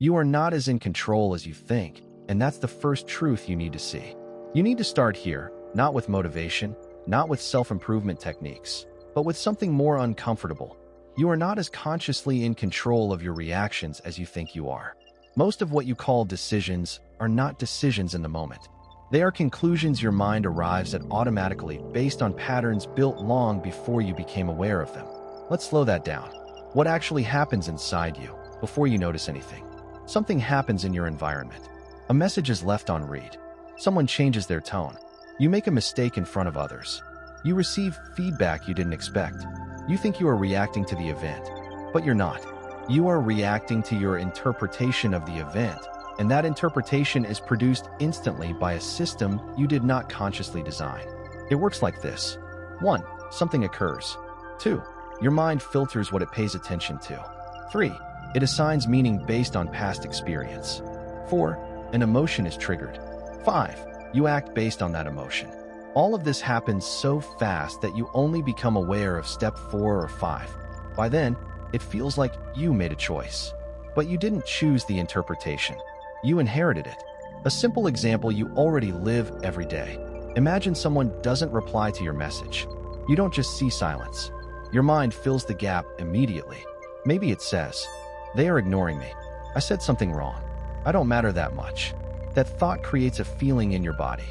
You are not as in control as you think, and that's the first truth you need to see. You need to start here, not with motivation, not with self-improvement techniques, but with something more uncomfortable. You are not as consciously in control of your reactions as you think you are. Most of what you call decisions are not decisions in the moment. They are conclusions your mind arrives at automatically based on patterns built long before you became aware of them. Let's slow that down. What actually happens inside you before you notice anything? Something happens in your environment. A message is left on read. Someone changes their tone. You make a mistake in front of others. You receive feedback you didn't expect. You think you are reacting to the event, but you're not. You are reacting to your interpretation of the event, and that interpretation is produced instantly by a system you did not consciously design. It works like this. 1. Something occurs. 2. Your mind filters what it pays attention to. 3. It assigns meaning based on past experience. 4. An emotion is triggered. 5. You act based on that emotion. All of this happens so fast that you only become aware of step 4 or 5. By then, it feels like you made a choice. But you didn't choose the interpretation. You inherited it. A simple example you already live every day. Imagine someone doesn't reply to your message. You don't just see silence. Your mind fills the gap immediately. Maybe it says, "They are ignoring me. I said something wrong. I don't matter that much." That thought creates a feeling in your body.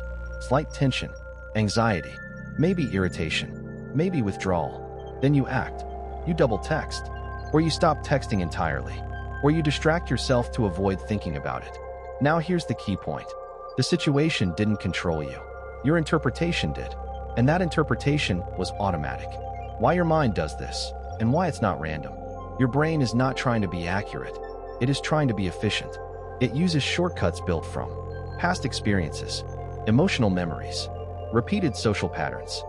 Slight tension, anxiety, maybe irritation, maybe withdrawal. Then you act. You double text. Or you stop texting entirely. Or you distract yourself to avoid thinking about it. Now here's the key point. The situation didn't control you. Your interpretation did. And that interpretation was automatic. Why your mind does this, and why it's not random. Your brain is not trying to be accurate. It is trying to be efficient. It uses shortcuts built from past experiences, emotional memories, repeated social patterns,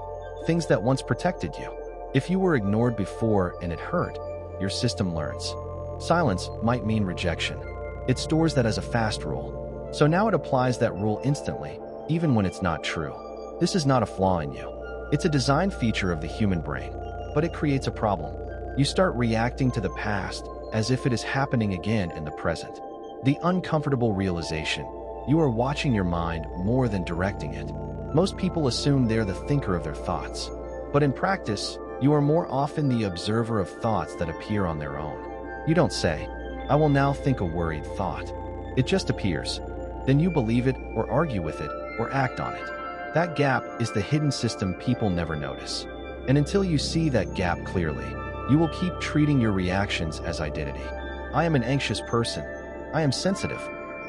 things that once protected you. If you were ignored before and it hurt, your system learns. Silence might mean rejection. It stores that as a fast rule. So now it applies that rule instantly, even when it's not true. This is not a flaw in you. It's a design feature of the human brain, but it creates a problem. You start reacting to the past as if it is happening again in the present. The uncomfortable realization, you are watching your mind more than directing it. Most people assume they're the thinker of their thoughts, but in practice, you are more often the observer of thoughts that appear on their own. You don't say, "I will now think a worried thought." It just appears. Then you believe it or argue with it or act on it. That gap is the hidden system people never notice. And until you see that gap clearly, you will keep treating your reactions as identity. I am an anxious person. I am sensitive.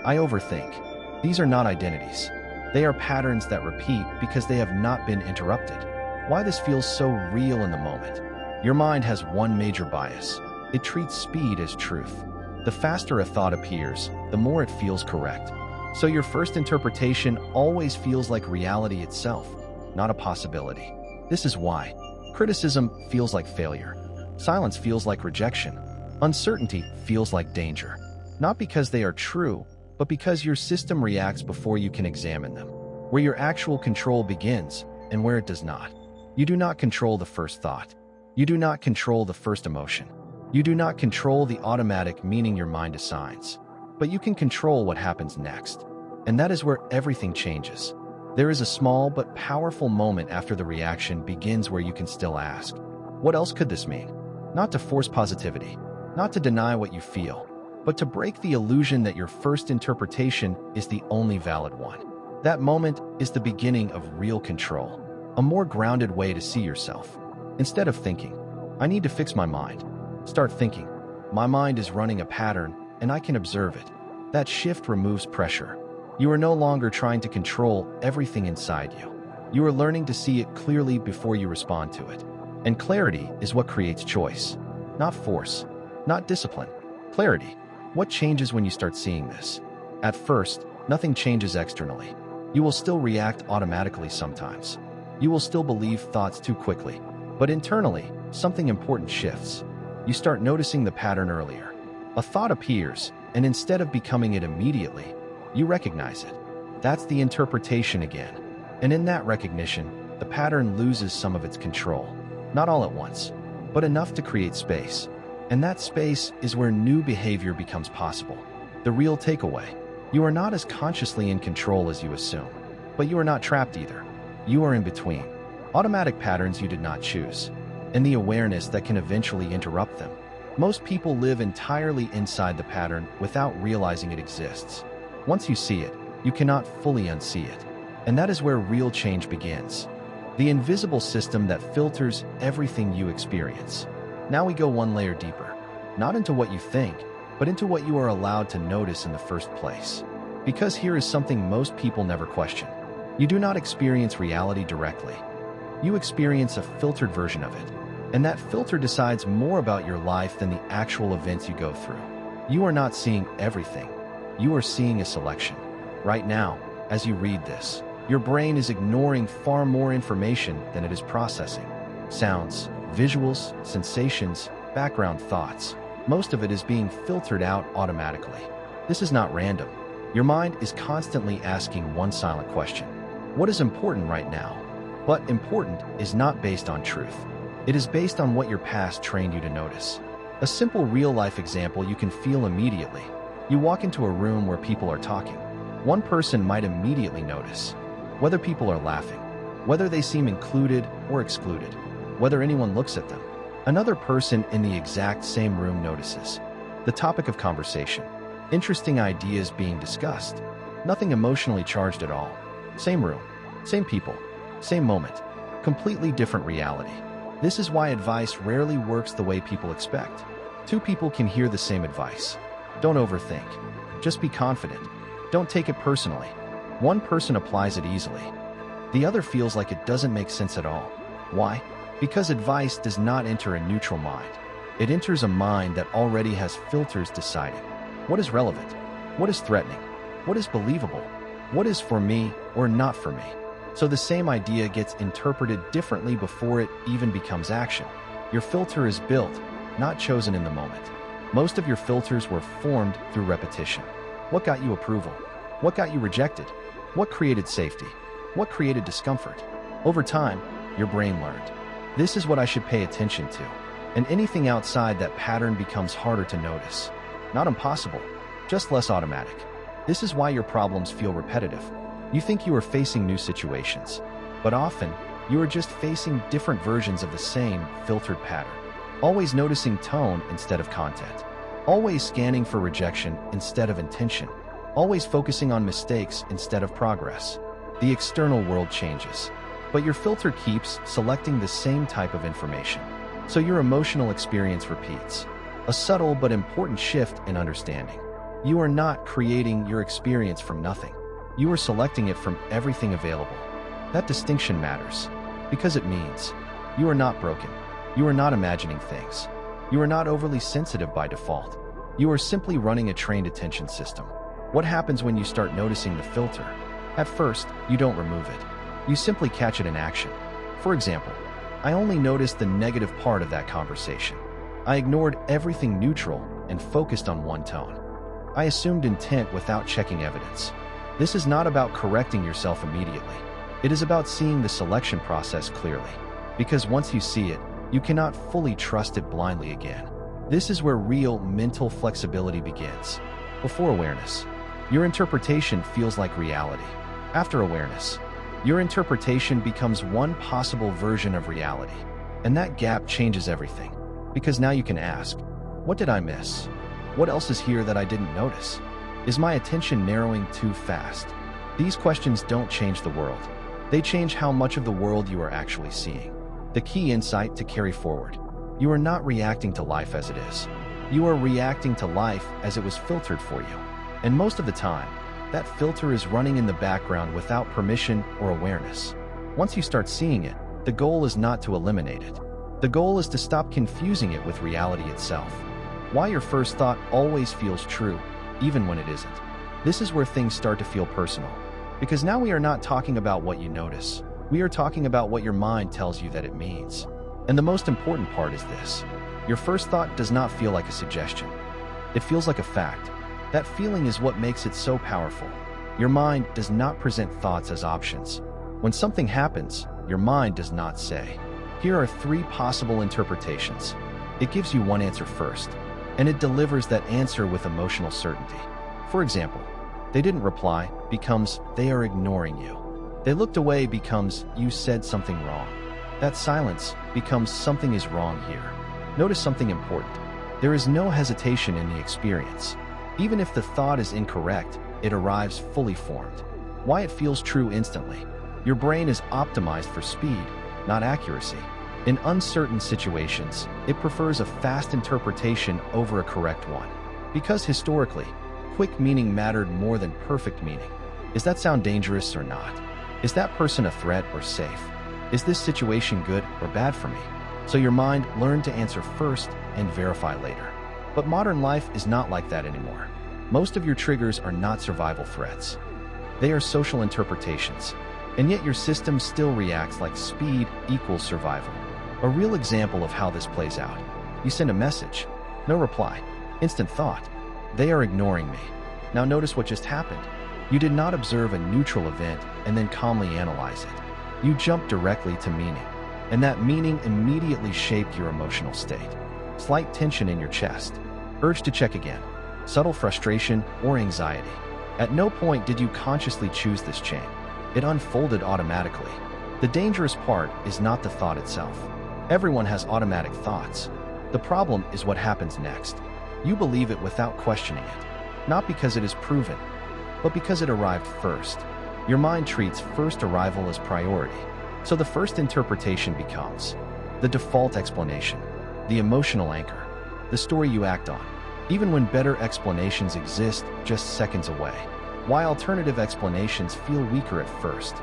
I overthink. These are not identities. They are patterns that repeat because they have not been interrupted. Why this feels so real in the moment? Your mind has one major bias. It treats speed as truth. The faster a thought appears, the more it feels correct. So your first interpretation always feels like reality itself, not a possibility. This is why criticism feels like failure. Silence feels like rejection. Uncertainty feels like danger. Not because they are true, but because your system reacts before you can examine them. Where your actual control begins and where it does not. You do not control the first thought. You do not control the first emotion. You do not control the automatic meaning your mind assigns. But you can control what happens next. And that is where everything changes. There is a small but powerful moment after the reaction begins where you can still ask, what else could this mean? Not to force positivity, not to deny what you feel, but to break the illusion that your first interpretation is the only valid one. That moment is the beginning of real control, a more grounded way to see yourself. Instead of thinking, "I need to fix my mind," start thinking, "My mind is running a pattern and I can observe it." That shift removes pressure. You are no longer trying to control everything inside you. You are learning to see it clearly before you respond to it. And clarity is what creates choice, not force, not discipline. Clarity. What changes when you start seeing this? At first, nothing changes externally. You will still react automatically sometimes. You will still believe thoughts too quickly. But internally, something important shifts. You start noticing the pattern earlier. A thought appears, and instead of becoming it immediately, you recognize it. That's the interpretation again. And in that recognition, the pattern loses some of its control. Not all at once, but enough to create space. And that space is where new behavior becomes possible. The real takeaway: you are not as consciously in control as you assume, but you are not trapped either. You are in between. Automatic patterns you did not choose, and the awareness that can eventually interrupt them. Most people live entirely inside the pattern without realizing it exists. Once you see it, you cannot fully unsee it. And that is where real change begins. The invisible system that filters everything you experience. Now we go one layer deeper, not into what you think, but into what you are allowed to notice in the first place. Because here is something most people never question. You do not experience reality directly. You experience a filtered version of it. And that filter decides more about your life than the actual events you go through. You are not seeing everything. You are seeing a selection. Right now, as you read this, your brain is ignoring far more information than it is processing. Sounds, visuals, sensations, background thoughts. Most of it is being filtered out automatically. This is not random. Your mind is constantly asking one silent question. What is important right now? But important is not based on truth. It is based on what your past trained you to notice. A simple real-life example you can feel immediately. You walk into a room where people are talking. One person might immediately notice whether people are laughing, whether they seem included or excluded, whether anyone looks at them. Another person in the exact same room notices the topic of conversation, interesting ideas being discussed, nothing emotionally charged at all. Same room, same people, same moment, completely different reality. This is why advice rarely works the way people expect. Two people can hear the same advice. Don't overthink. Just be confident. Don't take it personally. One person applies it easily. The other feels like it doesn't make sense at all. Why? Because advice does not enter a neutral mind. It enters a mind that already has filters deciding what is relevant, what is threatening, what is believable, what is for me or not for me. So the same idea gets interpreted differently before it even becomes action. Your filter is built, not chosen in the moment. Most of your filters were formed through repetition. What got you approval? What got you rejected? What created safety? What created discomfort? Over time, your brain learned, this is what I should pay attention to. And anything outside that pattern becomes harder to notice. Not impossible, just less automatic. This is why your problems feel repetitive. You think you are facing new situations, but often you are just facing different versions of the same filtered pattern. Always noticing tone instead of content. Always scanning for rejection instead of intention. Always focusing on mistakes instead of progress. The external world changes, but your filter keeps selecting the same type of information. So your emotional experience repeats. A subtle but important shift in understanding. You are not creating your experience from nothing. You are selecting it from everything available. That distinction matters, because it means you are not broken. You are not imagining things. You are not overly sensitive by default. You are simply running a trained attention system. What happens when you start noticing the filter? At first, you don't remove it. You simply catch it in action. For example, I only noticed the negative part of that conversation. I ignored everything neutral and focused on one tone. I assumed intent without checking evidence. This is not about correcting yourself immediately. It is about seeing the selection process clearly. Because once you see it, you cannot fully trust it blindly again. This is where real mental flexibility begins. Before awareness, your interpretation feels like reality. After awareness, your interpretation becomes one possible version of reality. And that gap changes everything. Because now you can ask, what did I miss? What else is here that I didn't notice? Is my attention narrowing too fast? These questions don't change the world. They change how much of the world you are actually seeing. The key insight to carry forward. You are not reacting to life as it is. You are reacting to life as it was filtered for you. And most of the time, that filter is running in the background without permission or awareness. Once you start seeing it, the goal is not to eliminate it. The goal is to stop confusing it with reality itself. Why your first thought always feels true, even when it isn't. This is where things start to feel personal. Because now we are not talking about what you notice. We are talking about what your mind tells you that it means. And the most important part is this. Your first thought does not feel like a suggestion. It feels like a fact. That feeling is what makes it so powerful. Your mind does not present thoughts as options. When something happens, your mind does not say, here are 3 possible interpretations. It gives you one answer first, and it delivers that answer with emotional certainty. For example, they didn't reply becomes they are ignoring you. They looked away becomes you said something wrong. That silence becomes something is wrong here. Notice something important. There is no hesitation in the experience. Even if the thought is incorrect, it arrives fully formed. Why it feels true instantly. Your brain is optimized for speed, not accuracy. In uncertain situations, it prefers a fast interpretation over a correct one. Because historically, quick meaning mattered more than perfect meaning. Does that sound dangerous or not? Is that person a threat or safe? Is this situation good or bad for me? So your mind learned to answer first and verify later. But modern life is not like that anymore. Most of your triggers are not survival threats. They are social interpretations. And yet your system still reacts like speed equals survival. A real example of how this plays out. You send a message. No reply. Instant thought. They are ignoring me. Now notice what just happened. You did not observe a neutral event and then calmly analyze it. You jumped directly to meaning. And that meaning immediately shaped your emotional state. Slight tension in your chest. Urge to check again. Subtle frustration or anxiety. At no point did you consciously choose this chain. It unfolded automatically. The dangerous part is not the thought itself. Everyone has automatic thoughts. The problem is what happens next. You believe it without questioning it. Not because it is proven, but because it arrived first. Your mind treats first arrival as priority. So the first interpretation becomes the default explanation, the emotional anchor, the story you act on, even when better explanations exist just seconds away. Why alternative explanations feel weaker at first.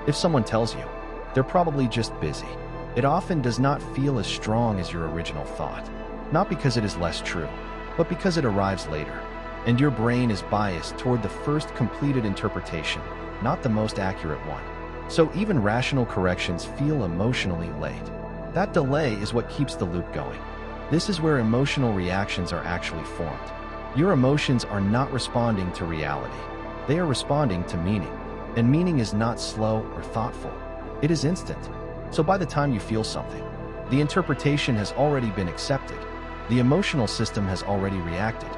If someone tells you, they're probably just busy. It often does not feel as strong as your original thought. Not because it is less true, but because it arrives later. And your brain is biased toward the first completed interpretation, not the most accurate one. So even rational corrections feel emotionally late. That delay is what keeps the loop going. This is where emotional reactions are actually formed. Your emotions are not responding to reality. They are responding to meaning. And meaning is not slow or thoughtful. It is instant. So by the time you feel something, the interpretation has already been accepted. The emotional system has already reacted.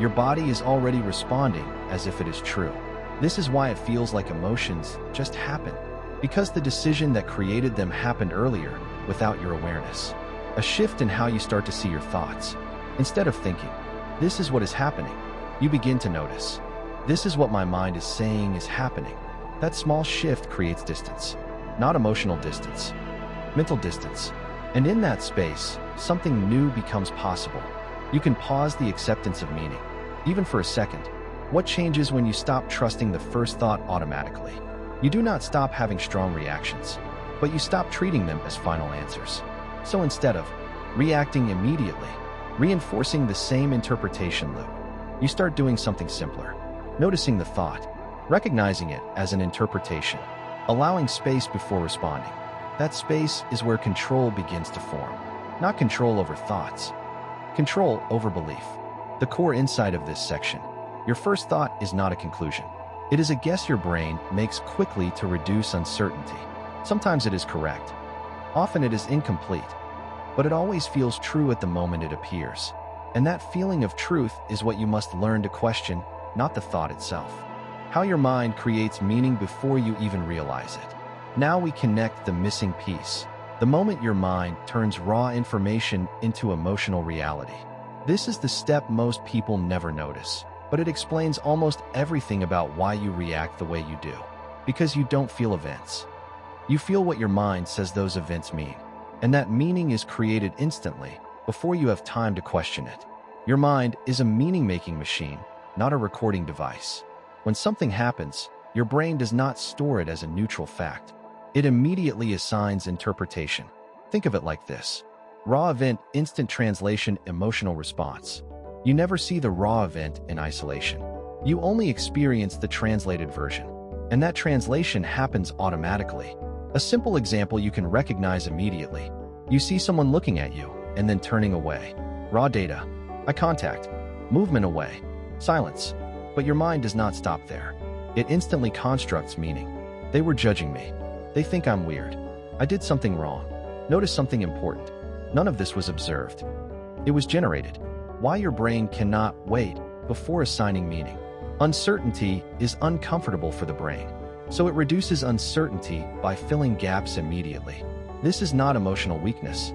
Your body is already responding as if it is true. This is why it feels like emotions just happen. Because the decision that created them happened earlier without your awareness. A shift in how you start to see your thoughts. Instead of thinking, this is what is happening, you begin to notice, this is what my mind is saying is happening. That small shift creates distance. Not emotional distance, mental distance. And in that space, something new becomes possible. You can pause the acceptance of meaning, even for a second. What changes when you stop trusting the first thought automatically? You do not stop having strong reactions, but you stop treating them as final answers. So instead of reacting immediately, reinforcing the same interpretation loop, you start doing something simpler. Noticing the thought, recognizing it as an interpretation, allowing space before responding. That space is where control begins to form. Not control over thoughts, control over belief. The core insight of this section. Your first thought is not a conclusion. It is a guess your brain makes quickly to reduce uncertainty. Sometimes it is correct. Often it is incomplete. But it always feels true at the moment it appears. And that feeling of truth is what you must learn to question, not the thought itself. How your mind creates meaning before you even realize it. Now we connect the missing piece. The moment your mind turns raw information into emotional reality. This is the step most people never notice, but it explains almost everything about why you react the way you do. Because you don't feel events. You feel what your mind says those events mean. And that meaning is created instantly, before you have time to question it. Your mind is a meaning-making machine, not a recording device. When something happens, your brain does not store it as a neutral fact. It immediately assigns interpretation. Think of it like this. Raw event, instant translation, emotional response. You never see the raw event in isolation. You only experience the translated version. And that translation happens automatically. A simple example you can recognize immediately. You see someone looking at you and then turning away. Raw data, eye contact, movement away, silence. But your mind does not stop there. It instantly constructs meaning. They were judging me. They think I'm weird. I did something wrong. Notice something important. None of this was observed. It was generated. Why your brain cannot wait before assigning meaning. Uncertainty is uncomfortable for the brain, so it reduces uncertainty by filling gaps immediately. This is not emotional weakness.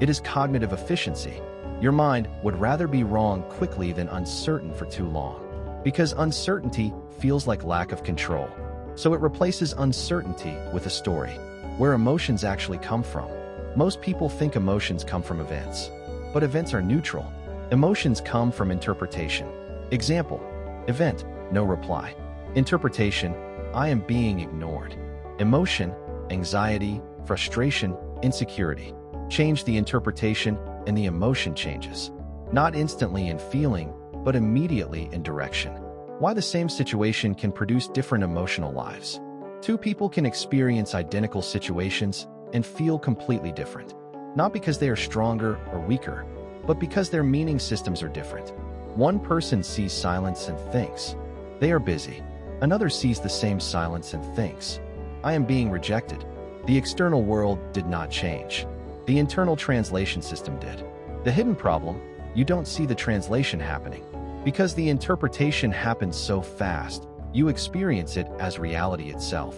It is cognitive efficiency. Your mind would rather be wrong quickly than uncertain for too long, because uncertainty feels like lack of control. So it replaces uncertainty with a story, where emotions actually come from. Most people think emotions come from events, but events are neutral. Emotions come from interpretation. Example: event, no reply. Interpretation, I am being ignored. Emotion, anxiety, frustration, insecurity. Change the interpretation and the emotion changes. Not instantly in feeling, but immediately in direction. Why the same situation can produce different emotional lives. Two people can experience identical situations and feel completely different. Not because they are stronger or weaker, but because their meaning systems are different. One person sees silence and thinks, they are busy. Another sees the same silence and thinks, I am being rejected. The external world did not change. The internal translation system did. The hidden problem, you don't see the translation happening. Because the interpretation happens so fast, you experience it as reality itself.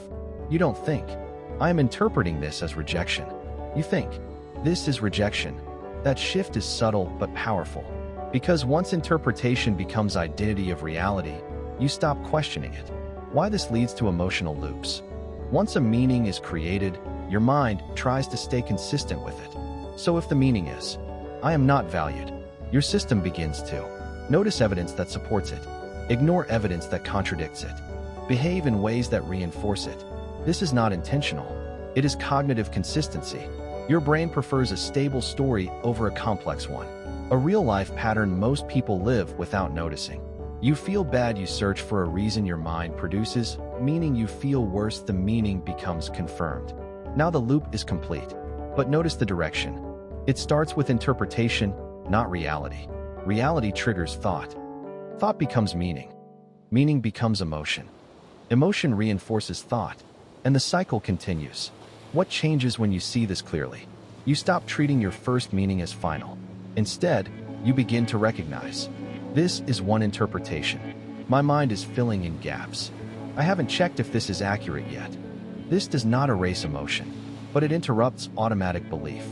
You don't think, I am interpreting this as rejection. You think, this is rejection. That shift is subtle but powerful. Because once interpretation becomes identity of reality, you stop questioning it. Why this leads to emotional loops. Once a meaning is created, your mind tries to stay consistent with it. So if the meaning is, I am not valued, your system begins to notice evidence that supports it, ignore evidence that contradicts it, behave in ways that reinforce it. This is not intentional. It is cognitive consistency. Your brain prefers a stable story over a complex one. A real-life pattern most people live without noticing. You feel bad, you search for a reason, your mind produces, meaning you feel worse, the meaning becomes confirmed. Now the loop is complete. But notice the direction. It starts with interpretation, not reality. Reality triggers thought. Thought becomes meaning. Meaning becomes emotion. Emotion reinforces thought. And the cycle continues. What changes when you see this clearly? You stop treating your first meaning as final. Instead, you begin to recognize, this is one interpretation. My mind is filling in gaps. I haven't checked if this is accurate yet. This does not erase emotion, but it interrupts automatic belief.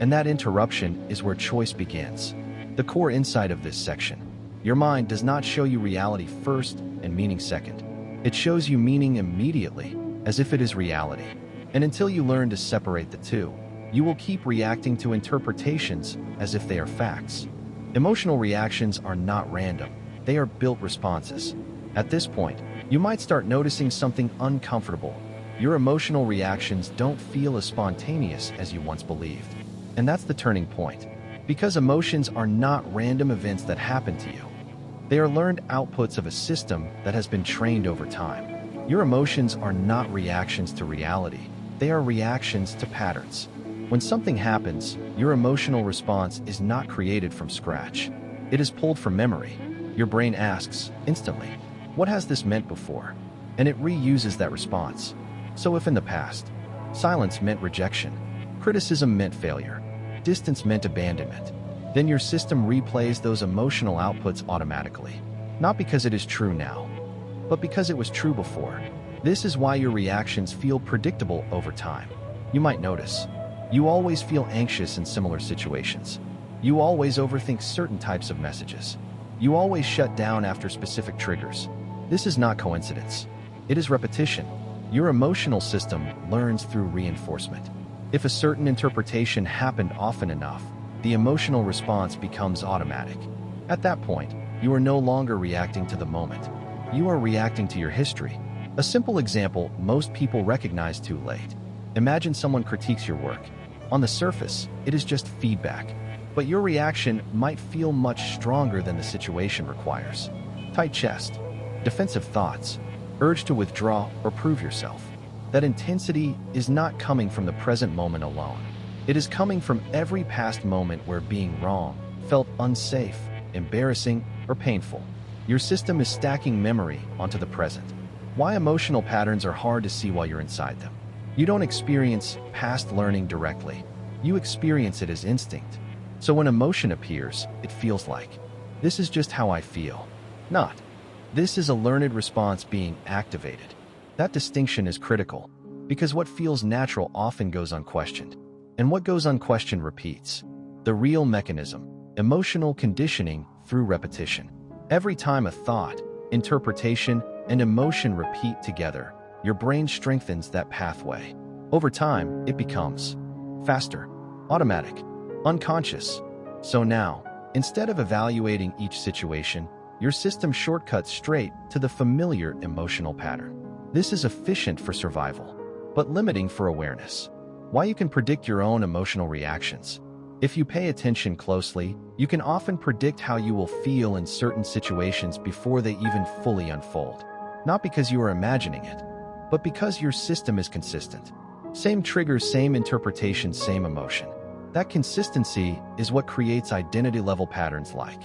And that interruption is where choice begins. The core insight of this section. Your mind does not show you reality first and meaning second. It shows you meaning immediately, as if it is reality. And until you learn to separate the two, you will keep reacting to interpretations as if they are facts. Emotional reactions are not random. They are built responses. At this point, you might start noticing something uncomfortable. Your emotional reactions don't feel as spontaneous as you once believed. And that's the turning point. Because emotions are not random events that happen to you. They are learned outputs of a system that has been trained over time. Your emotions are not reactions to reality. They are reactions to patterns. When something happens, your emotional response is not created from scratch. It is pulled from memory. Your brain asks, instantly, what has this meant before? And it reuses that response. So if in the past, silence meant rejection, criticism meant failure, distance meant abandonment, then your system replays those emotional outputs automatically. Not because it is true now, but because it was true before. This is why your reactions feel predictable over time. You might notice, you always feel anxious in similar situations. You always overthink certain types of messages. You always shut down after specific triggers. This is not coincidence. It is repetition. Your emotional system learns through reinforcement. If a certain interpretation happened often enough, the emotional response becomes automatic. At that point, you are no longer reacting to the moment. You are reacting to your history. A simple example most people recognize too late. Imagine someone critiques your work. On the surface, it is just feedback, but your reaction might feel much stronger than the situation requires. Tight chest, defensive thoughts, urge to withdraw or prove yourself. That intensity is not coming from the present moment alone. It is coming from every past moment where being wrong felt unsafe, embarrassing, or painful. Your system is stacking memory onto the present. Why emotional patterns are hard to see while you're inside them. You don't experience past learning directly. You experience it as instinct. So when emotion appears, it feels like, this is just how I feel. Not, This is a learned response being activated. That distinction is critical, because what feels natural often goes unquestioned, and what goes unquestioned repeats. The real mechanism, emotional conditioning through repetition. Every time a thought, interpretation, and emotion repeat together, your brain strengthens that pathway. Over time, it becomes faster, automatic, unconscious. So now, instead of evaluating each situation, your system shortcuts straight to the familiar emotional pattern. This is efficient for survival, but limiting for awareness. Why you can predict your own emotional reactions. If you pay attention closely, you can often predict how you will feel in certain situations before they even fully unfold. Not because you are imagining it, but because your system is consistent. Same triggers, same interpretation, same emotion. That consistency is what creates identity-level patterns like,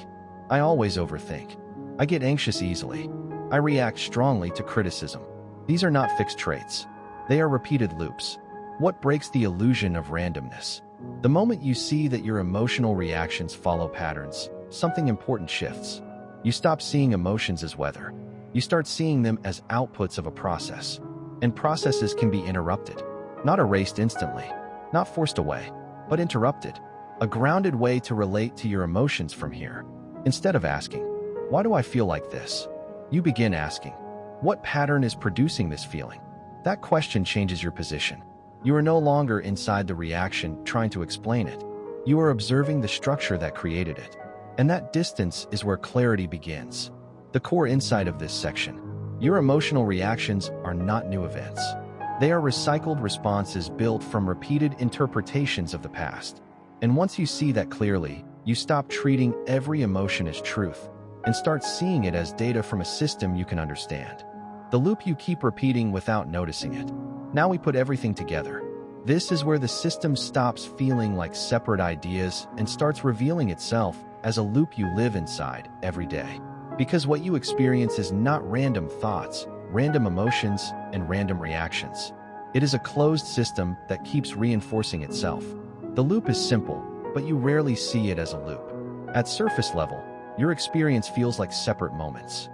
I always overthink. I get anxious easily. I react strongly to criticism. These are not fixed traits. They are repeated loops. What breaks the illusion of randomness? The moment you see that your emotional reactions follow patterns, something important shifts. You stop seeing emotions as weather. You start seeing them as outputs of a process. And processes can be interrupted. Not erased instantly, not forced away, but interrupted. A grounded way to relate to your emotions from here. Instead of asking, why do I feel like this? You begin asking, what pattern is producing this feeling? That question changes your position. You are no longer inside the reaction trying to explain it. You are observing the structure that created it. And that distance is where clarity begins. The core insight of this section. Your emotional reactions are not new events. They are recycled responses built from repeated interpretations of the past. And once you see that clearly, you stop treating every emotion as truth and start seeing it as data from a system you can understand. The loop you keep repeating without noticing it. Now we put everything together. This is where the system stops feeling like separate ideas and starts revealing itself as a loop you live inside every day. Because what you experience is not random thoughts, random emotions, and random reactions. It is a closed system that keeps reinforcing itself. The loop is simple, but you rarely see it as a loop. At surface level, your experience feels like separate moments.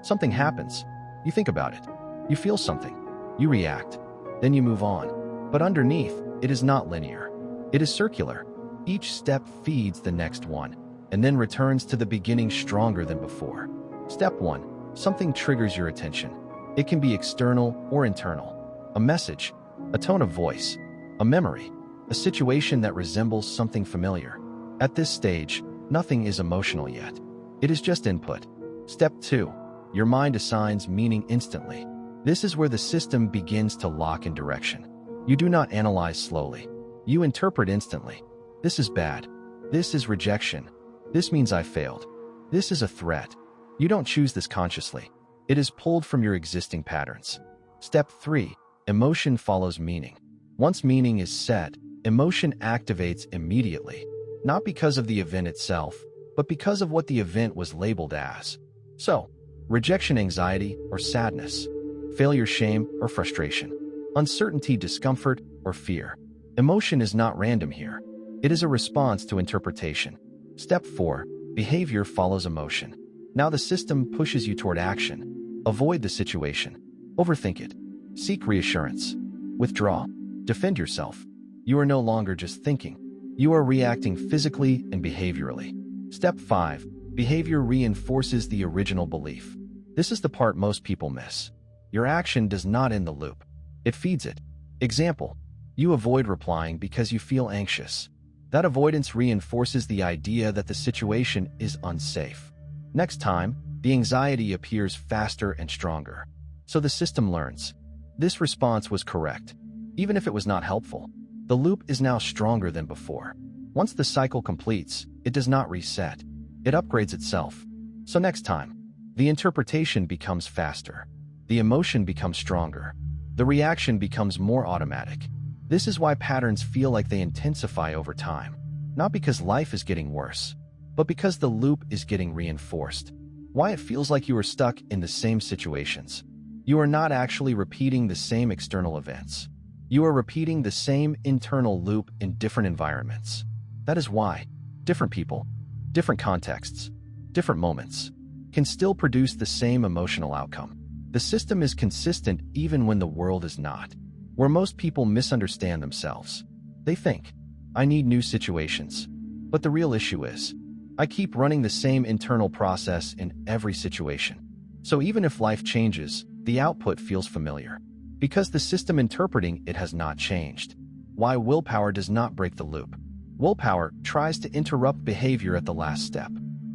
Something happens. You think about it. You feel something. You react. Then you move on. But underneath, it is not linear. It is circular. Each step feeds the next one, and then returns to the beginning stronger than before. Step 1. Something triggers your attention. It can be external or internal. A message, a tone of voice, a memory, a situation that resembles something familiar. At this stage, nothing is emotional yet. It is just input. Step 2. Your mind assigns meaning instantly. This is where the system begins to lock in direction. You do not analyze slowly. You interpret instantly. This is bad. This is rejection. This means I failed. This is a threat. You don't choose this consciously. It is pulled from your existing patterns. Step 3. Emotion follows meaning. Once meaning is set, emotion activates immediately. Not because of the event itself, but because of what the event was labeled as. So, rejection anxiety or sadness, failure shame or frustration, uncertainty discomfort or fear. Emotion is not random here. It is a response to interpretation. Step 4. Behavior follows emotion. Now the system pushes you toward action. Avoid the situation. Overthink it. Seek reassurance. Withdraw. Defend yourself. You are no longer just thinking. You are reacting physically and behaviorally. Step 5. Behavior reinforces the original belief. This is the part most people miss. Your action does not end the loop. It feeds it. Example. You avoid replying because you feel anxious. That avoidance reinforces the idea that the situation is unsafe. Next time, the anxiety appears faster and stronger. So the system learns. This response was correct. Even if it was not helpful, the loop is now stronger than before. Once the cycle completes, it does not reset. It upgrades itself. So next time, the interpretation becomes faster. The emotion becomes stronger. The reaction becomes more automatic. This is why patterns feel like they intensify over time. Not because life is getting worse, but because the loop is getting reinforced. Why it feels like you are stuck in the same situations. You are not actually repeating the same external events. You are repeating the same internal loop in different environments. That is why different people, different contexts, different moments, can still produce the same emotional outcome. The system is consistent even when the world is not. Where most people misunderstand themselves. They think, I need new situations. But the real issue is, I keep running the same internal process in every situation. So even if life changes, the output feels familiar. Because the system interpreting it has not changed. Why willpower does not break the loop. Willpower tries to interrupt behavior at the last step.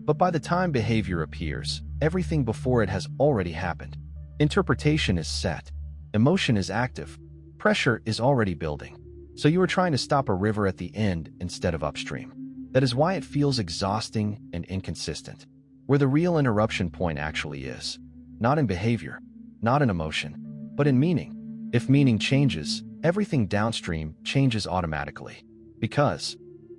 But by the time behavior appears, everything before it has already happened. Interpretation is set. Emotion is active. Pressure is already building. So you are trying to stop a river at the end instead of upstream. That is why it feels exhausting and inconsistent. Where the real interruption point actually is. Not in behavior, not in emotion, but in meaning. If meaning changes, everything downstream changes automatically. Because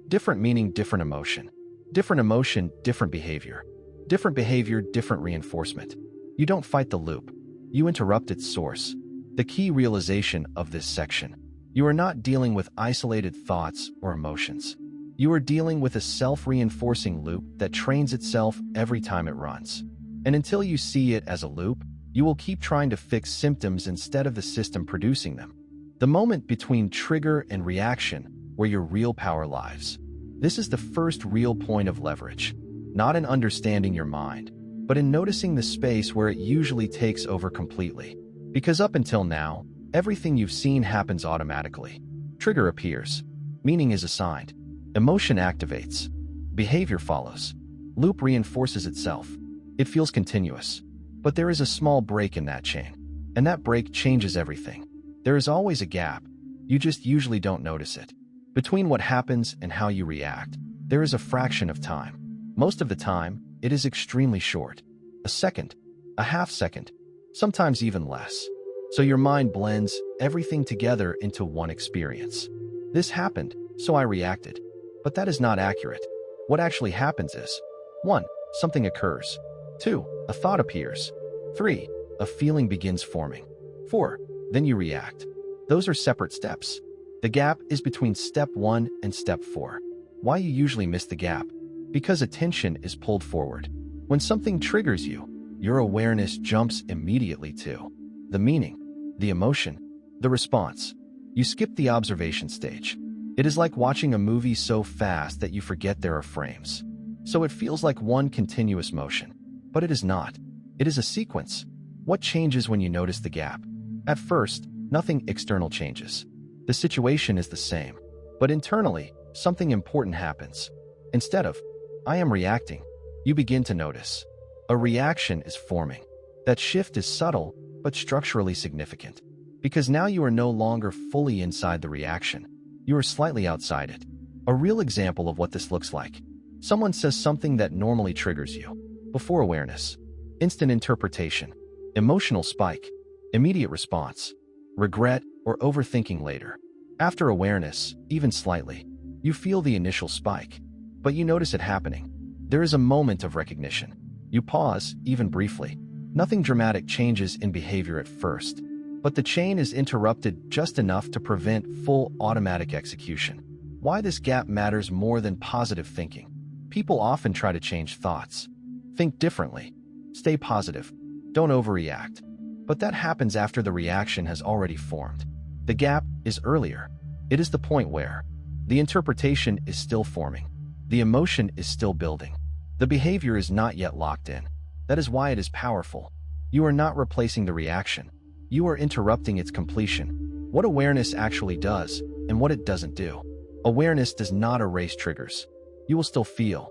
different meaning, different emotion. Different emotion, different behavior. Different behavior, different reinforcement. You don't fight the loop. You interrupt its source. The key realization of this section. You are not dealing with isolated thoughts or emotions. You are dealing with a self-reinforcing loop that trains itself every time it runs. And until you see it as a loop, you will keep trying to fix symptoms instead of the system producing them. The moment between trigger and reaction, where your real power lies. This is the first real point of leverage. Not in understanding your mind, but in noticing the space where it usually takes over completely. Because up until now, everything you've seen happens automatically. Trigger appears. Meaning is assigned. Emotion activates. Behavior follows. Loop reinforces itself. It feels continuous. But there is a small break in that chain. And that break changes everything. There is always a gap. You just usually don't notice it. Between what happens and how you react, there is a fraction of time. Most of the time, it is extremely short. A second, a half second, sometimes even less. So your mind blends everything together into one experience. This happened, so I reacted. But that is not accurate. What actually happens is 1. Something occurs. 2. A thought appears. 3. A feeling begins forming. 4. Then you react. Those are separate steps. The gap is between step 1 and step 4. Why you usually miss the gap? Because attention is pulled forward. When something triggers you, your awareness jumps immediately to the meaning, the emotion, the response. You skip the observation stage. It is like watching a movie so fast that you forget there are frames. So it feels like one continuous motion. But it is not. It is a sequence. What changes when you notice the gap? At first, nothing external changes. The situation is the same. But internally, something important happens. Instead of, I am reacting, you begin to notice. A reaction is forming. That shift is subtle, but structurally significant. Because now you are no longer fully inside the reaction. You are slightly outside it. A real example of what this looks like. Someone says something that normally triggers you. Before awareness. Instant interpretation. Emotional spike. Immediate response. Regret or overthinking later. After awareness, even slightly, you feel the initial spike. But you notice it happening. There is a moment of recognition. You pause, even briefly. Nothing dramatic changes in behavior at first. But the chain is interrupted just enough to prevent full automatic execution. Why this gap matters more than positive thinking. People often try to change thoughts. Think differently. Stay positive. Don't overreact. But that happens after the reaction has already formed. The gap is earlier. It is the point where the interpretation is still forming. The emotion is still building. The behavior is not yet locked in. That is why it is powerful. You are not replacing the reaction. You are interrupting its completion. What awareness actually does and what it doesn't do. Awareness does not erase triggers. You will still feel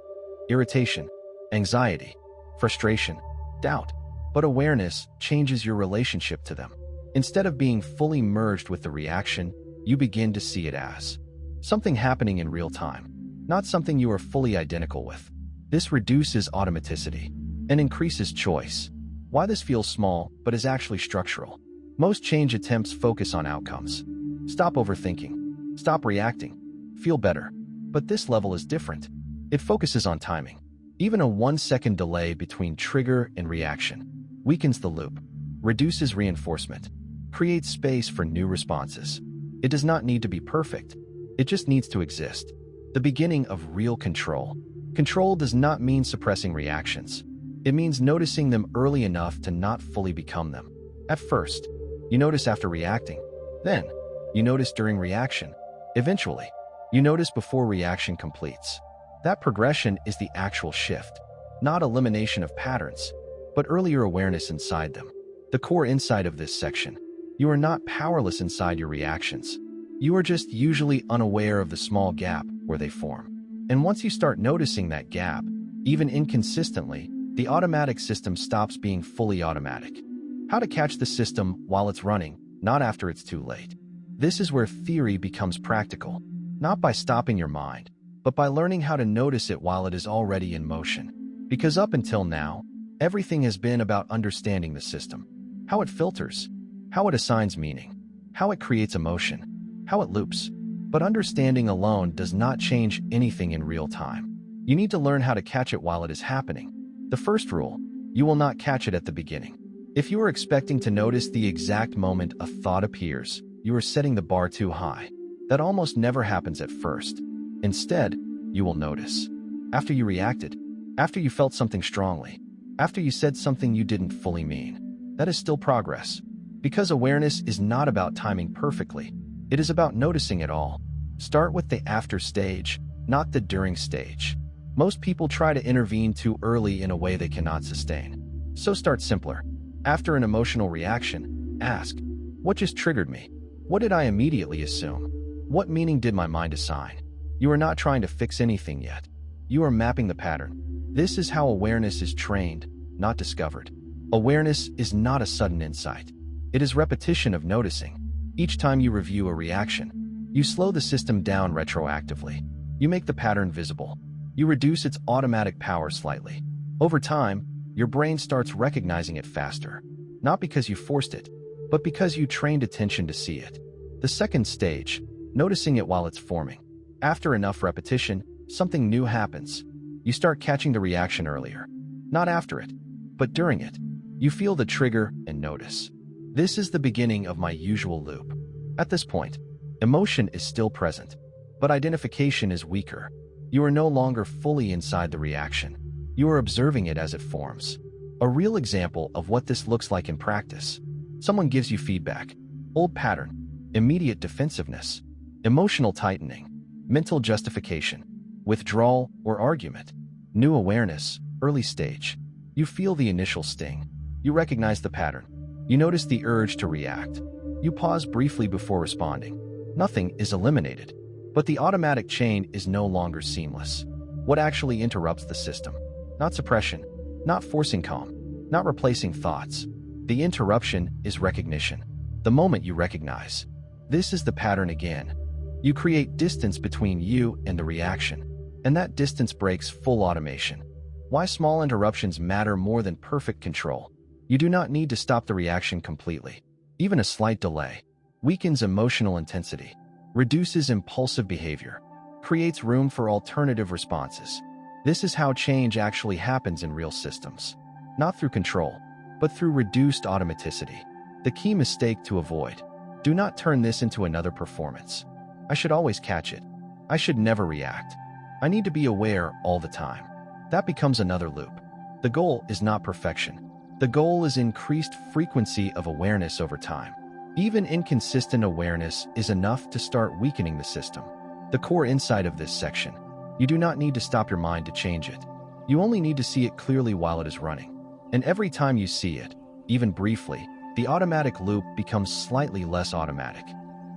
irritation, anxiety, frustration, doubt. But awareness changes your relationship to them. Instead of being fully merged with the reaction, you begin to see it as something happening in real time, not something you are fully identical with. This reduces automaticity and increases choice. Why this feels small, but is actually structural. Most change attempts focus on outcomes. Stop overthinking. Stop reacting. Feel better. But this level is different. It focuses on timing. Even a 1-second delay between trigger and reaction weakens the loop, reduces reinforcement, creates space for new responses. It does not need to be perfect. It just needs to exist. The beginning of real control. Control does not mean suppressing reactions. It means noticing them early enough to not fully become them. At first, you notice after reacting. Then, you notice during reaction. Eventually, you notice before reaction completes. That progression is the actual shift, not elimination of patterns, but earlier awareness inside them. The core insight of this section: you are not powerless inside your reactions. You are just usually unaware of the small gap where they form. And once you start noticing that gap, even inconsistently, the automatic system stops being fully automatic. How to catch the system while it's running, not after it's too late. This is where theory becomes practical, not by stopping your mind, but by learning how to notice it while it is already in motion. Because up until now, everything has been about understanding the system, how it filters, how it assigns meaning, how it creates emotion, how it loops. But understanding alone does not change anything in real time. You need to learn how to catch it while it is happening. The first rule: you will not catch it at the beginning. If you are expecting to notice the exact moment a thought appears, you are setting the bar too high. That almost never happens at first. Instead, you will notice after you reacted, after you felt something strongly, after you said something you didn't fully mean. That is still progress. Because awareness is not about timing perfectly. It is about noticing it all. Start with the after stage, not the during stage. Most people try to intervene too early in a way they cannot sustain. So start simpler. After an emotional reaction, ask, what just triggered me? What did I immediately assume? What meaning did my mind assign? You are not trying to fix anything yet. You are mapping the pattern. This is how awareness is trained, not discovered. Awareness is not a sudden insight. It is repetition of noticing. Each time you review a reaction, you slow the system down retroactively. You make the pattern visible. You reduce its automatic power slightly. Over time, your brain starts recognizing it faster, not because you forced it, but because you trained attention to see it. The second stage: noticing it while it's forming. After enough repetition, something new happens. You start catching the reaction earlier. Not after it, but during it. You feel the trigger and notice. This is the beginning of my usual loop. At this point, emotion is still present, but identification is weaker. You are no longer fully inside the reaction. You are observing it as it forms. A real example of what this looks like in practice: someone gives you feedback. Old pattern: immediate defensiveness, emotional tightening, mental justification, withdrawal or argument. New awareness: early stage. You feel the initial sting. You recognize the pattern. You notice the urge to react. You pause briefly before responding. Nothing is eliminated, but the automatic chain is no longer seamless. What actually interrupts the system? Not suppression, not forcing calm, not replacing thoughts. The interruption is recognition. The moment you recognize, this is the pattern again, you create distance between you and the reaction, and that distance breaks full automation. Why small interruptions matter more than perfect control. You do not need to stop the reaction completely. Even a slight delay weakens emotional intensity, reduces impulsive behavior, creates room for alternative responses. This is how change actually happens in real systems. Not through control, but through reduced automaticity. The key mistake to avoid: do not turn this into another performance. I should always catch it. I should never react. I need to be aware all the time. That becomes another loop. The goal is not perfection. The goal is increased frequency of awareness over time. Even inconsistent awareness is enough to start weakening the system. The core insight of this section: you do not need to stop your mind to change it. You only need to see it clearly while it is running. And every time you see it, even briefly, the automatic loop becomes slightly less automatic,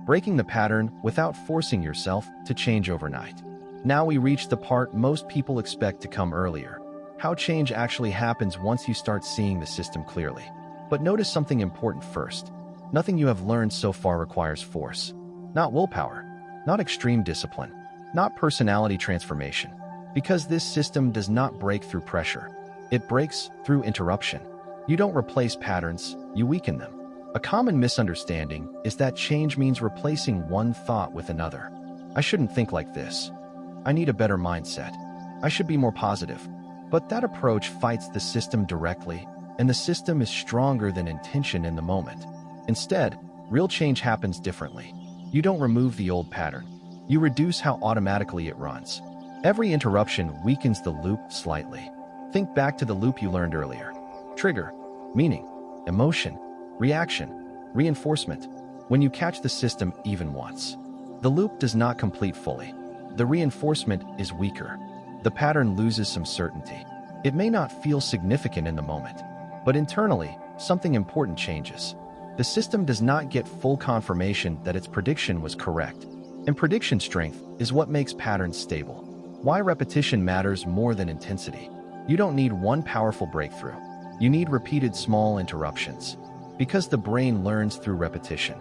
breaking the pattern without forcing yourself to change overnight. Now we reach the part most people expect to come earlier: how change actually happens once you start seeing the system clearly. But notice something important first. Nothing you have learned so far requires force. Not willpower, not extreme discipline, not personality transformation. Because this system does not break through pressure. It breaks through interruption. You don't replace patterns, you weaken them. A common misunderstanding is that change means replacing one thought with another. I shouldn't think like this. I need a better mindset. I should be more positive. But that approach fights the system directly, and the system is stronger than intention in the moment. Instead, real change happens differently. You don't remove the old pattern. You reduce how automatically it runs. Every interruption weakens the loop slightly. Think back to the loop you learned earlier. Trigger, meaning, emotion, reaction, reinforcement. When you catch the system even once, the loop does not complete fully. The reinforcement is weaker. The pattern loses some certainty. It may not feel significant in the moment, but internally, something important changes. The system does not get full confirmation that its prediction was correct, and prediction strength is what makes patterns stable. Why repetition matters more than intensity. You don't need one powerful breakthrough. You need repeated small interruptions, because the brain learns through repetition.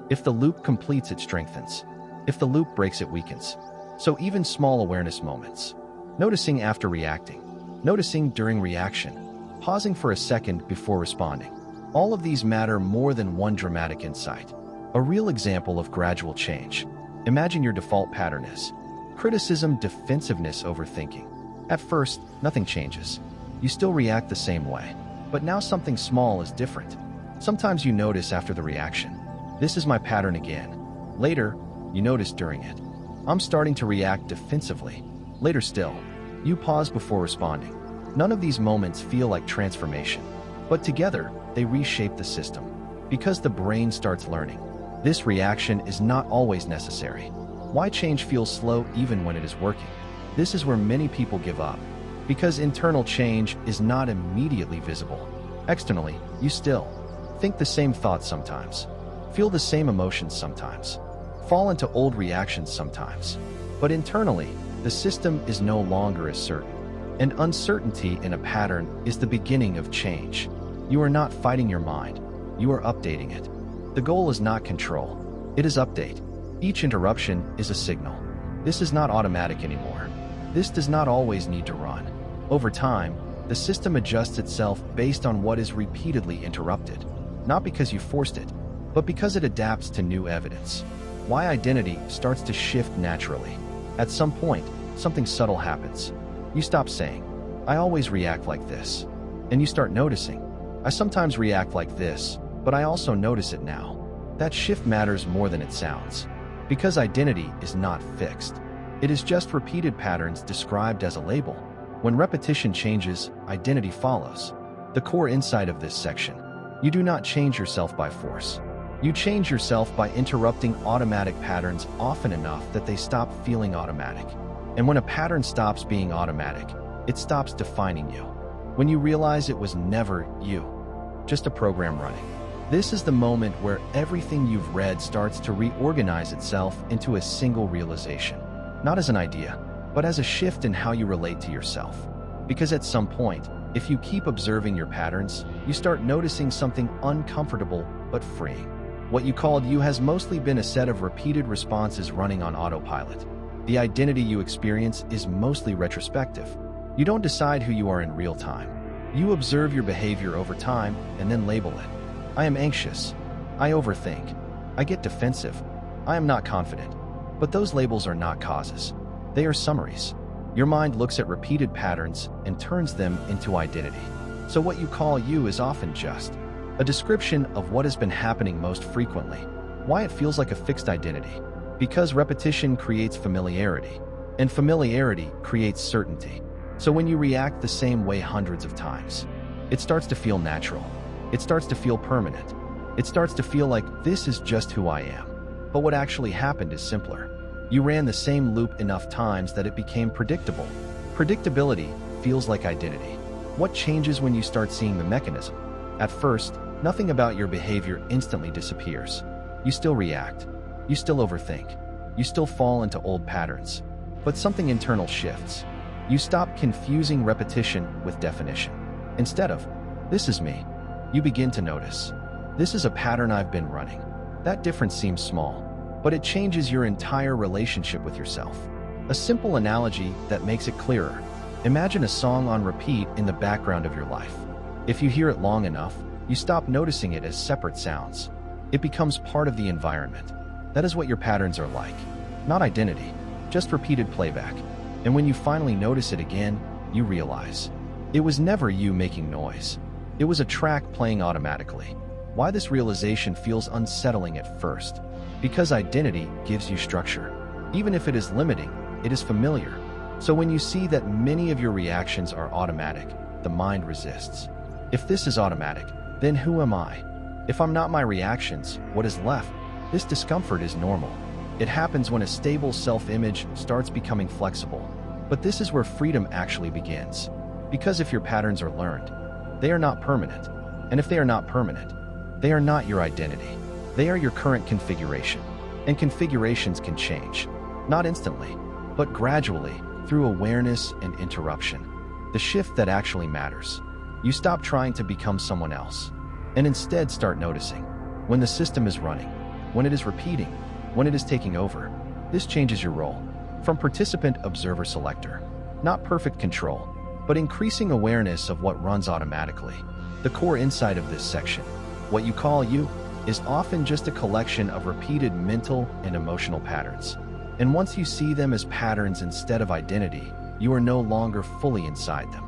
If the loop completes, it strengthens. If the loop breaks, it weakens. So even small awareness moments, noticing after reacting, noticing during reaction, pausing for a second before responding, all of these matter more than one dramatic insight. A real example of gradual change. Imagine your default pattern is criticism, defensiveness, overthinking. At first, nothing changes. You still react the same way, but now something small is different. Sometimes you notice after the reaction, this is my pattern again. Later, you notice during it, I'm starting to react defensively. Later still, you pause before responding. None of these moments feel like transformation, but together, they reshape the system. Because the brain starts learning, this reaction is not always necessary. Why change feels slow even when it is working? This is where many people give up, because internal change is not immediately visible. Externally, you still think the same thoughts sometimes, feel the same emotions sometimes, fall into old reactions sometimes. But internally, the system is no longer as certain. And uncertainty in a pattern is the beginning of change. You are not fighting your mind, you are updating it. The goal is not control, it is update. Each interruption is a signal. This is not automatic anymore. This does not always need to run. Over time, the system adjusts itself based on what is repeatedly interrupted, not because you forced it, but because it adapts to new evidence. Why identity starts to shift naturally. At some point, something subtle happens. You stop saying, I always react like this. And you start noticing, I sometimes react like this, but I also notice it now. That shift matters more than it sounds. Because identity is not fixed. It is just repeated patterns described as a label. When repetition changes, identity follows. The core insight of this section. You do not change yourself by force. You change yourself by interrupting automatic patterns often enough that they stop feeling automatic. And when a pattern stops being automatic, it stops defining you. When you realize it was never you, just a program running. This is the moment where everything you've read starts to reorganize itself into a single realization. Not as an idea, but as a shift in how you relate to yourself. Because at some point, if you keep observing your patterns, you start noticing something uncomfortable but freeing. What you called you has mostly been a set of repeated responses running on autopilot. The identity you experience is mostly retrospective. You don't decide who you are in real time. You observe your behavior over time and then label it. I am anxious. I overthink. I get defensive. I am not confident. But those labels are not causes. They are summaries. Your mind looks at repeated patterns and turns them into identity. So what you call you is often just a description of what has been happening most frequently. Why it feels like a fixed identity. Because repetition creates familiarity, and familiarity creates certainty. So when you react the same way hundreds of times, it starts to feel natural. It starts to feel permanent. It starts to feel like this is just who I am. But what actually happened is simpler. You ran the same loop enough times that it became predictable. Predictability feels like identity. What changes when you start seeing the mechanism? At first, nothing about your behavior instantly disappears. You still react. You still overthink. You still fall into old patterns. But something internal shifts. You stop confusing repetition with definition. Instead of, this is me, you begin to notice, this is a pattern I've been running. That difference seems small, but it changes your entire relationship with yourself. A simple analogy that makes it clearer. Imagine a song on repeat in the background of your life. If you hear it long enough, you stop noticing it as separate sounds. It becomes part of the environment. That is what your patterns are like. Not identity, just repeated playback. And when you finally notice it again, you realize it was never you making noise. It was a track playing automatically. Why this realization feels unsettling at first? Because identity gives you structure. Even if it is limiting, it is familiar. So when you see that many of your reactions are automatic, the mind resists. If this is automatic, then who am I? If I'm not my reactions, what is left? This discomfort is normal. It happens when a stable self-image starts becoming flexible. But this is where freedom actually begins. Because if your patterns are learned, they are not permanent. And if they are not permanent, they are not your identity. They are your current configuration. And configurations can change. Not instantly, but gradually, through awareness and interruption. The shift that actually matters. You stop trying to become someone else, and instead start noticing. When the system is running, when it is repeating, when it is taking over, this changes your role. From participant observer selector. Not perfect control, but increasing awareness of what runs automatically. The core insight of this section, what you call you, is often just a collection of repeated mental and emotional patterns. And once you see them as patterns instead of identity, you are no longer fully inside them.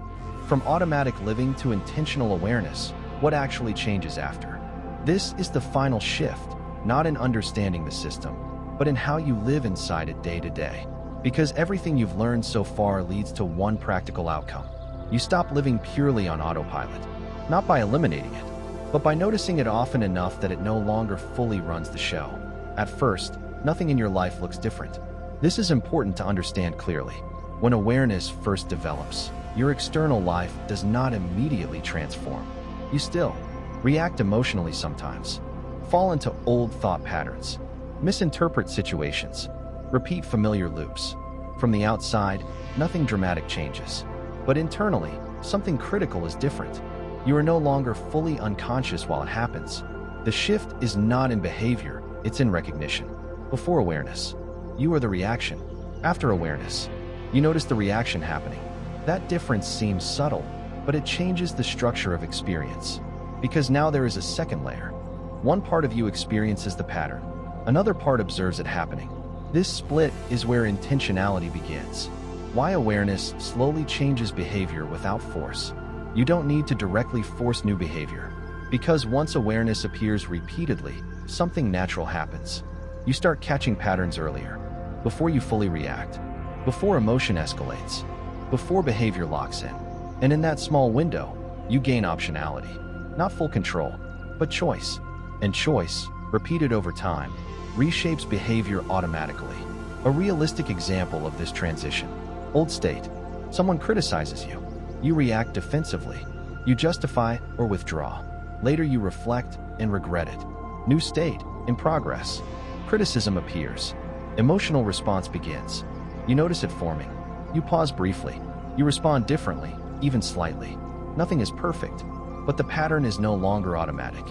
From automatic living to intentional awareness, what actually changes after? This is the final shift, not in understanding the system, but in how you live inside it day to day. Because everything you've learned so far leads to one practical outcome. You stop living purely on autopilot, not by eliminating it, but by noticing it often enough that it no longer fully runs the show. At first, nothing in your life looks different. This is important to understand clearly. When awareness first develops, your external life does not immediately transform. You still react emotionally sometimes, fall into old thought patterns, misinterpret situations, repeat familiar loops. From the outside, nothing dramatic changes. But internally, something critical is different. You are no longer fully unconscious while it happens. The shift is not in behavior, it's in recognition. Before awareness, you are the reaction. After awareness, you notice the reaction happening. That difference seems subtle, but it changes the structure of experience. Because now there is a second layer. One part of you experiences the pattern. Another part observes it happening. This split is where intentionality begins. Why awareness slowly changes behavior without force. You don't need to directly force new behavior. Because once awareness appears repeatedly, something natural happens. You start catching patterns earlier, before you fully react, before emotion escalates, before behavior locks in. And in that small window, you gain optionality. Not full control, but choice. And choice, repeated over time, reshapes behavior automatically. A realistic example of this transition. Old state. Someone criticizes you. You react defensively. You justify or withdraw. Later you reflect and regret it. New state. In progress. Criticism appears. Emotional response begins. You notice it forming. You pause briefly. You respond differently, even slightly. Nothing is perfect, but the pattern is no longer automatic.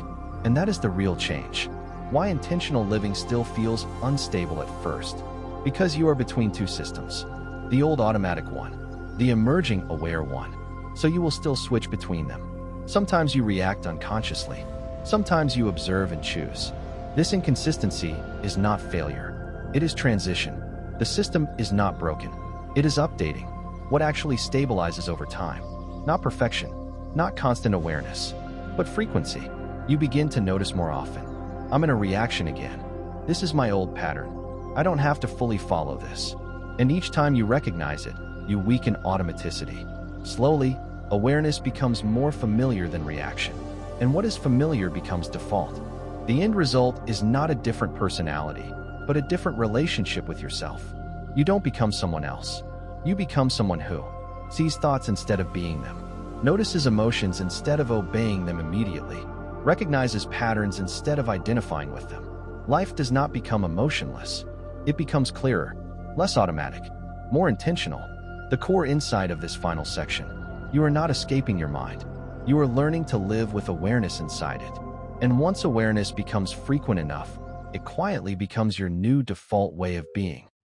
And that is the real change. Why intentional living still feels unstable at first. Because you are between two systems. The old automatic one, the emerging aware one. So you will still switch between them. Sometimes you react unconsciously. Sometimes you observe and choose. This inconsistency is not failure. It is transition. The system is not broken. It is updating. What actually stabilizes over time. Not perfection, not constant awareness, but frequency. You begin to notice more often. I'm in a reaction again. This is my old pattern. I don't have to fully follow this. And each time you recognize it, you weaken automaticity. Slowly, awareness becomes more familiar than reaction. And what is familiar becomes default. The end result is not a different personality, but a different relationship with yourself. You don't become someone else. You become someone who sees thoughts instead of being them, notices emotions instead of obeying them immediately, recognizes patterns instead of identifying with them. Life does not become emotionless. It becomes clearer, less automatic, more intentional. The core insight of this final section. You are not escaping your mind. You are learning to live with awareness inside it. And once awareness becomes frequent enough, it quietly becomes your new default way of being.